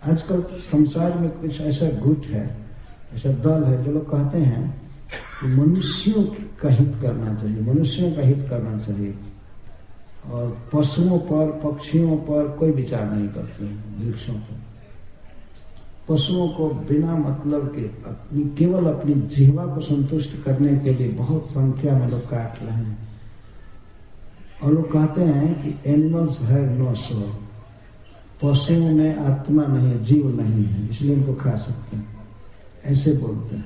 आजकल संसार में कुछ ऐसा गुट है, ऐसा दल है जो लोग कहते हैं कि मनुष्यों का हित करना चाहिए, मनुष्यों का हित करना चाहिए, और पशुओं पर, पक्षियों पर कोई विचार नहीं करते हैं, वृक्षों पर। पशुओं को बिना मतलब के केवल अपनी जीवा को संतुष्ट करने के लिए बहुत संख्या में लोग काट रहे हैं, और लोग कहते हैं कि एनिमल्स हैव नो सोल, पशुओं में आत्मा नहीं है, जीव नहीं है, इसलिए इनको खा सकते हैं, ऐसे बोलते हैं।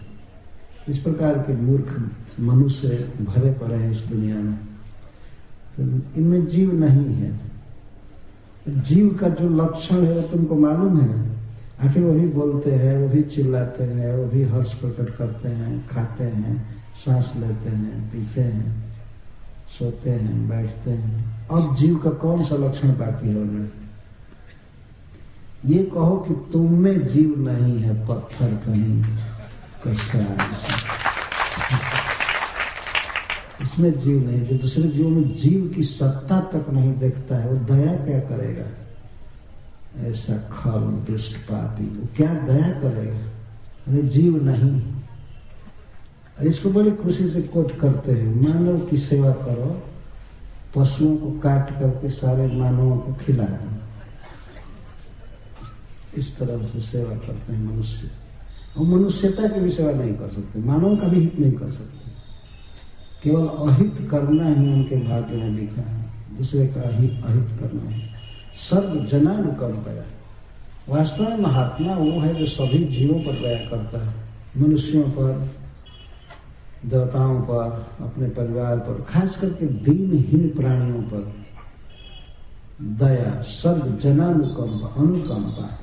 इस प्रकार के मूर्ख मनुष्य भरे पड़े हैं इस दुनिया में, तो इनमें जीव नहीं है। जीव का जो लक्षण है वो तुमको मालूम है? आखिर वो भी बोलते हैं, वो भी चिल्लाते हैं, वो भी हर्ष प्रकट करते हैं, खाते हैं, सांस लेते हैं, पीते हैं, सोते हैं, बैठते हैं। अब जीव का कौन सा लक्षण बाकी हो गया? ये कहो कि तुम में जीव नहीं है, पत्थर कहीं कसा, इसमें जीव नहीं। जो दूसरे जीव में जीव की सत्ता तक नहीं देखता है, वो दया क्या करेगा? ऐसा खल दुष्ट पापी, वो क्या दया करेगा? अरे जीव नहीं। और इसको बड़ी खुशी से कोट करते हैं, मानव की सेवा करो, पशुओं को काट करके सारे मानवों को खिलाए। इस तरह से सेवा करते हैं मनुष्य। और मनुष्यता की भी सेवा नहीं कर सकते, मानव का भी हित नहीं कर सकते, केवल अहित करना ही उनके भाग्य में लिखा है, दूसरे का ही अहित करना है। सर्व जनानुकंपया, वास्तव में महात्मा वो है जो सभी जीवों पर दया करता है, मनुष्यों पर, देवताओं पर, अपने परिवार पर, खास करके दीनहीन प्राणियों पर दया। सर्व जनानुकंपा, अनुकंपा,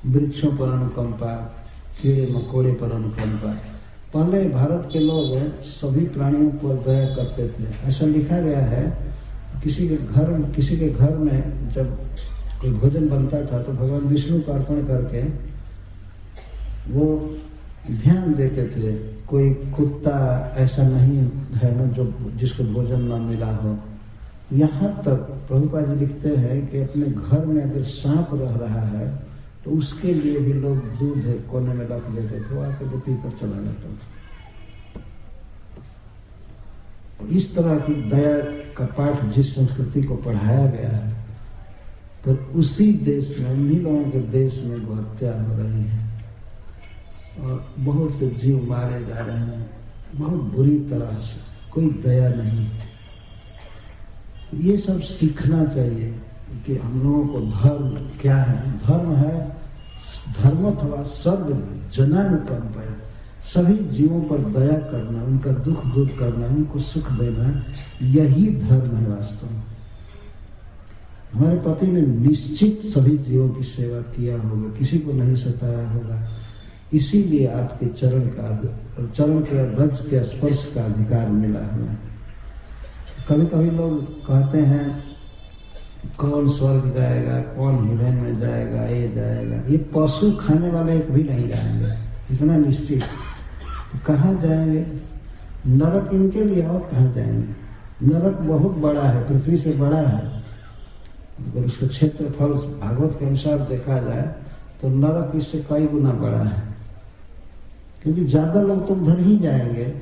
वृक्षों पर अनुकंपा, कीड़े मकोड़े पर अनुकंपा। पहले भारत के लोग सभी प्राणियों पर दया करते थे। ऐसा लिखा गया है, किसी के घर में जब कोई भोजन बनता था तो भगवान विष्णु को अर्पण करके वो ध्यान देते थे, कोई कुत्ता ऐसा नहीं है ना जो जिसको भोजन न मिला हो। यहाँ तक प्रभुपाद जी लिखते हैं कि अपने घर में अगर सांप रह रहा है तो उसके लिए भी लोग दूध कोने में रख देते थे, वो आकर पी कर चला जाता था। इस तरह की दया का पाठ जिस संस्कृति को पढ़ाया गया है, पर उसी देश में, उन्हीं लोगों के देश में गोहत्या हो रही है और बहुत से जीव मारे जा रहे हैं, बहुत बुरी तरह से, कोई दया नहीं। ये सब सीखना चाहिए कि हम लोगों को धर्म क्या है। धर्म है धर्मत्वा सर्व जनानुकंपा, सभी जीवों पर दया करना, उनका दुख दूर करना, उनको सुख देना, यही धर्म है वास्तव में। हमारे पति ने निश्चित सभी जीवों की सेवा किया होगा, किसी को नहीं सताया होगा, इसीलिए आपके चरण के रज के स्पर्श का अधिकार मिला हुआ। कभी कभी लोग कहते हैं कौन स्वर्ग जाएगा, कौन हिरण में जाएगा, ये जाएगा। ये पशु खाने वाले एक भी नहीं जाएंगे, इतना निश्चित। तो कहाँ जाएंगे? नरक इनके लिए, और कहाँ जाएंगे? नरक बहुत बड़ा है, पृथ्वी से बड़ा है। अगर उसका क्षेत्रफल भागवत के अनुसार देखा जाए तो नरक इससे कई गुना बड़ा है, क्योंकि ज्यादा लोग तो उधर ही जाएंगे।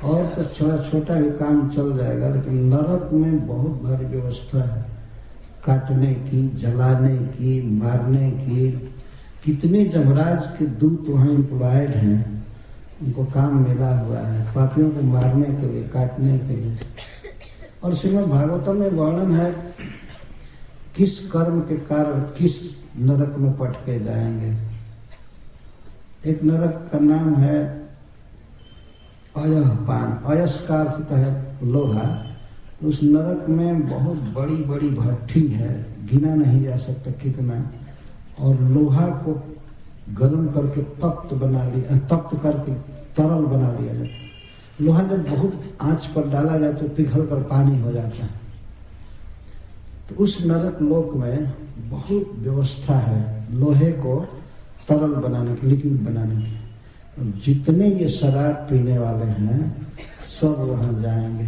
और तो छोटा छोटा भी काम चल जाएगा, लेकिन नरक में बहुत भारी व्यवस्था है, काटने की, जलाने की, मारने की। कितने जमराज के दूत वहां एम्प्लॉयड हैं, उनको काम मिला हुआ है पापियों को मारने के लिए, काटने के लिए। और श्रीमद् भागवतम में वर्णन है किस कर्म के कारण किस नरक में पटके जाएंगे। एक नरक का नाम है अयःपान, अयस का अर्थ है लोहा। उस नरक में बहुत बड़ी बड़ी भट्ठी है, गिना नहीं जा सकता कितना, और लोहा को गर्म करके तप्त करके तरल बना लिया जाता है। लोहा जब बहुत आंच पर डाला जाए तो पिघल कर पानी हो जाता है। तो उस नरक लोक में बहुत व्यवस्था है लोहे को तरल बनाने की, लिक्विड बनाने की। जितने ये शराब पीने वाले हैं सब वहां जाएंगे।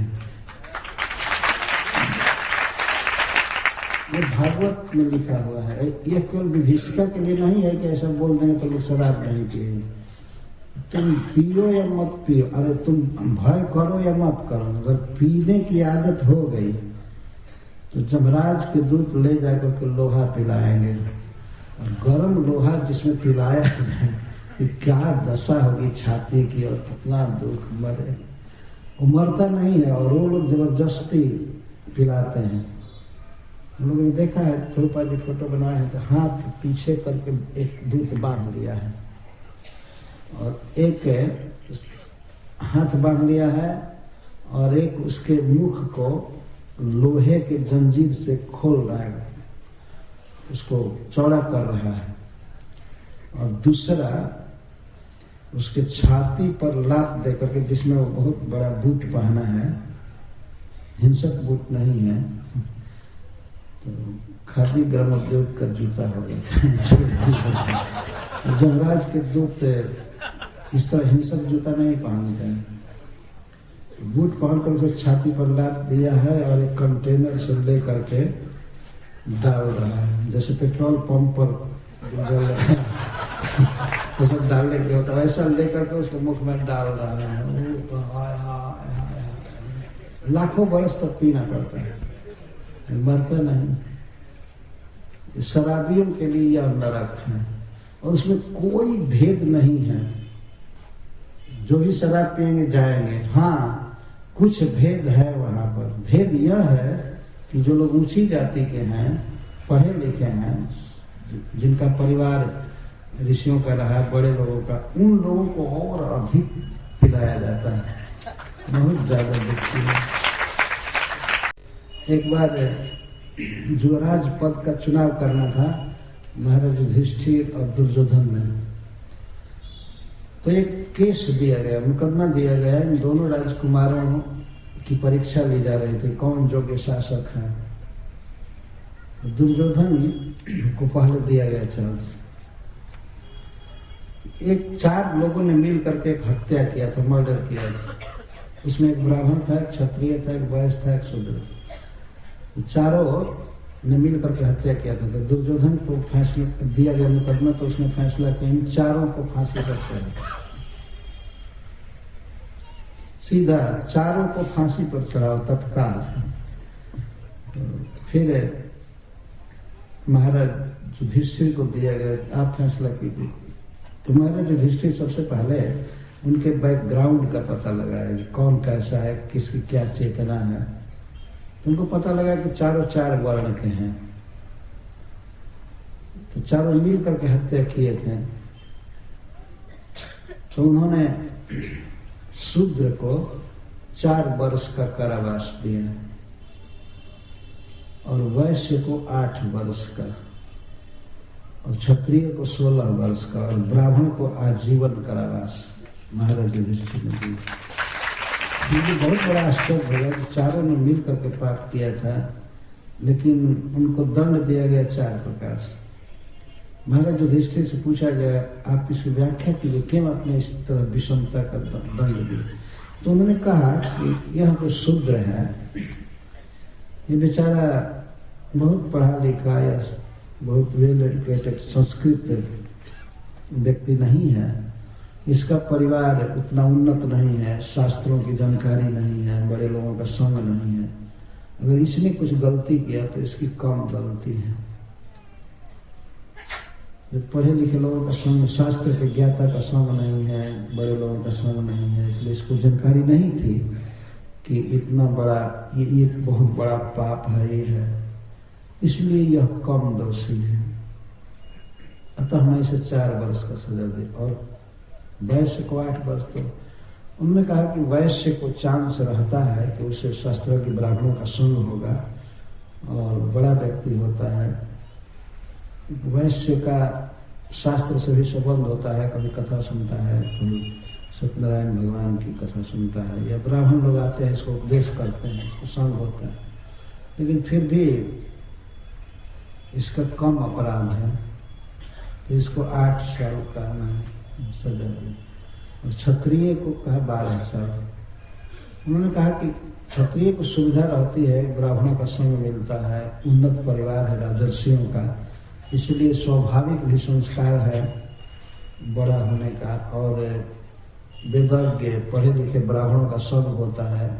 ये भागवत में लिखा हुआ है। ये केवल विभीषिका के लिए नहीं है कि ऐसा बोल देंगे तो लोग शराब नहीं पिए। तुम पियो या मत पियो, अरे तुम भय करो या मत करो, अगर पीने की आदत हो गई तो जमराज के दूत ले जाकर के लोहा पिलाएंगे, और गर्म लोहा जिसमें पिलाया है कि क्या दशा होगी छाती की और कितना दुख, मरे। वो मरता नहीं है और वो लोग जबरदस्ती पिलाते हैं। हम लोगों ने देखा है, प्रभुपाद जी फोटो बनाए हैं तो हाथ पीछे करके एक दूत बांध लिया है और एक हाथ बांध लिया है और एक उसके मुख को लोहे के जंजीर से खोल रहा है, उसको चौड़ा कर रहा है, और दूसरा उसके छाती पर लात देकर के, जिसमें वो बहुत बड़ा बूट पहना है, हिंसक बूट नहीं है, तो खादी ग्रामोद्योग का जूता हो गया। जमराज के दूत इस तरह हिंसक जूता नहीं पहनते हैं। बूट पहनकर उसे छाती पर लात दिया है और एक कंटेनर से ले करके डाल रहा है, जैसे पेट्रोल पंप पर तो सब डालने के होता है, वैसा लेकर के उसके मुख में डाल रहा है। वो तो लाखों वर्ष तक पीना पड़ता है, मरता नहीं। शराबियों के लिए यह नरक है और उसमें कोई भेद नहीं है। जो भी शराब पिएंगे जाएंगे। हाँ, कुछ भेद है वहां पर। भेद यह है कि जो लोग ऊंची जाति के हैं, पढ़े लिखे हैं, जिनका परिवार ऋषियों का रहा है, बड़े लोगों का, उन लोगों को और अधिक पिलाया जाता है, बहुत ज्यादा दिखती है। एक बार युवराज पद का चुनाव करना था महाराज युधिष्ठिर और दुर्योधन में, तो एक केस दिया गया, मुकदमा दिया गया। इन दोनों राजकुमारों की परीक्षा ली जा रही थी, कौन योग्य शासक है। दुर्योधन को पहले दिया गया चांस। एक 4 लोगों ने मिल करके एक हत्या किया था, मर्डर किया था। उसमें एक ब्राह्मण था, एक क्षत्रिय था, एक वैश्य था, एक शूद्र। चारों ने मिल करके हत्या किया था। तो दुर्योधन को फैसला दिया गया मुकदमा, तो उसने फैसला किया इन चारों को फांसी पर चढ़ाओ, सीधा चारों को फांसी पर चढ़ाओ तत्काल। तो फिर महाराज युधिष्ठिर को दिया गया, आप फैसला कीजिए। तो महाराज युधिष्ठिर सबसे पहले उनके बैकग्राउंड का पता लगाया, कौन कैसा है, किसकी क्या चेतना है। उनको पता लगा कि चारों 4 वर्ण के हैं, तो चारों मिल करके हत्या किए थे। तो उन्होंने शूद्र को 4 वर्ष का कारावास दिया और वैश्य को 8 वर्ष का, और क्षत्रिय को 16 वर्ष का, और ब्राह्मण को आजीवन कारावास महाराज युधिष्ठिर ने दिया। मुझे बहुत बड़ा आश्चर्य हुआ कि चारों ने मिल करके पाप किया था, लेकिन उनको दंड दिया गया 4 प्रकार से। महाराज युधिष्ठिर से पूछा गया, आप इसकी व्याख्या कीजिए, क्यों आपने इस तरह विषमता का दंड दिया। तो उन्होंने कहा कि यह जो शूद्र है, ये बेचारा बहुत पढ़ा लिखा या बहुत वेल एजुकेटेड संस्कृत व्यक्ति नहीं है, इसका परिवार उतना उन्नत नहीं है, शास्त्रों की जानकारी नहीं है, बड़े लोगों का संग नहीं है। अगर इसने कुछ गलती किया तो इसकी कम गलती है। जो पढ़े लिखे लोगों का संग, शास्त्र के ज्ञाता का संग नहीं है, बड़े लोगों का संग नहीं है, इसलिए इसको जानकारी नहीं थी कि इतना बड़ा ये बहुत बड़ा पाप है, ये है, इसलिए यह कम दोषी है। अतः हमें इसे 4 वर्ष का सजा दे, और वैश्य को 8 वर्ष। तो उन्होंने कहा कि वैश्य को चांस रहता है कि उसे शास्त्र के ब्राह्मणों का संग होगा और बड़ा व्यक्ति होता है। वैश्य का शास्त्र से भी संबंध होता है, कभी कथा सुनता है, कभी सत्यनारायण भगवान की कथा सुनता है, या ब्राह्मण लोग आते हैं, इसको उपदेश करते हैं, इसको संग होता है। लेकिन फिर भी इसका कम अपराध है, तो इसको 8 साल का सजा दी। और क्षत्रिय को कहा 12 साल, उन्होंने कहा कि क्षत्रिय को सुविधा रहती है, ब्राह्मणों का संग मिलता है, उन्नत परिवार है राजर्षियों का, इसलिए स्वाभाविक भी संस्कार है बड़ा होने का, और वेदज्ञ पढ़े लिखे ब्राह्मणों का संग होता है,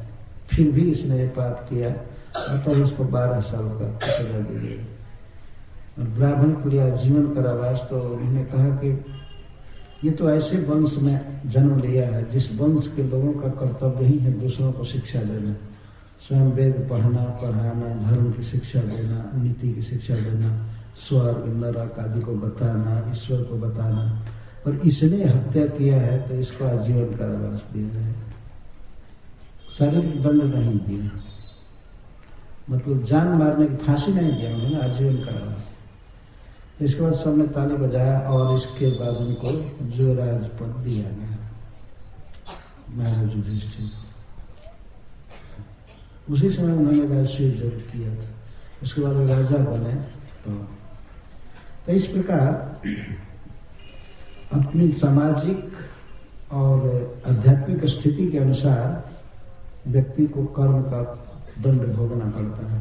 फिर भी इसने ये पाप किया, अतः इसको 12 साल का सजा दी गई। और ब्राह्मण क्रिया जीवन कारावास, तो उन्होंने कहा कि ये तो ऐसे वंश में जन्म लिया है जिस वंश के लोगों का कर्तव्य ही है दूसरों को शिक्षा देना, स्वयं वेद पढ़ना, पढ़ाना, धर्म की शिक्षा देना, नीति की शिक्षा देना, स्वर्ग नरक आदि को बताना, ईश्वर को बताना, और इसने हत्या किया है तो इसको आजीवन कारावास दिया है, शारीरिक दंड नहीं दिया, मतलब जान मारने की फांसी नहीं दिया उन्होंने, आजीवन कारावास। तो इसके बाद सबने ताली बजाया और इसके बाद उनको युवराज पद दिया गया महाराज युधिष्ठिर। उसी समय उन्होंने राजसूय जब किया था, उसके बाद वो राजा बने। तो इस प्रकार अपनी सामाजिक और आध्यात्मिक स्थिति के अनुसार व्यक्ति को कर्म का दंड भोगना पड़ता है।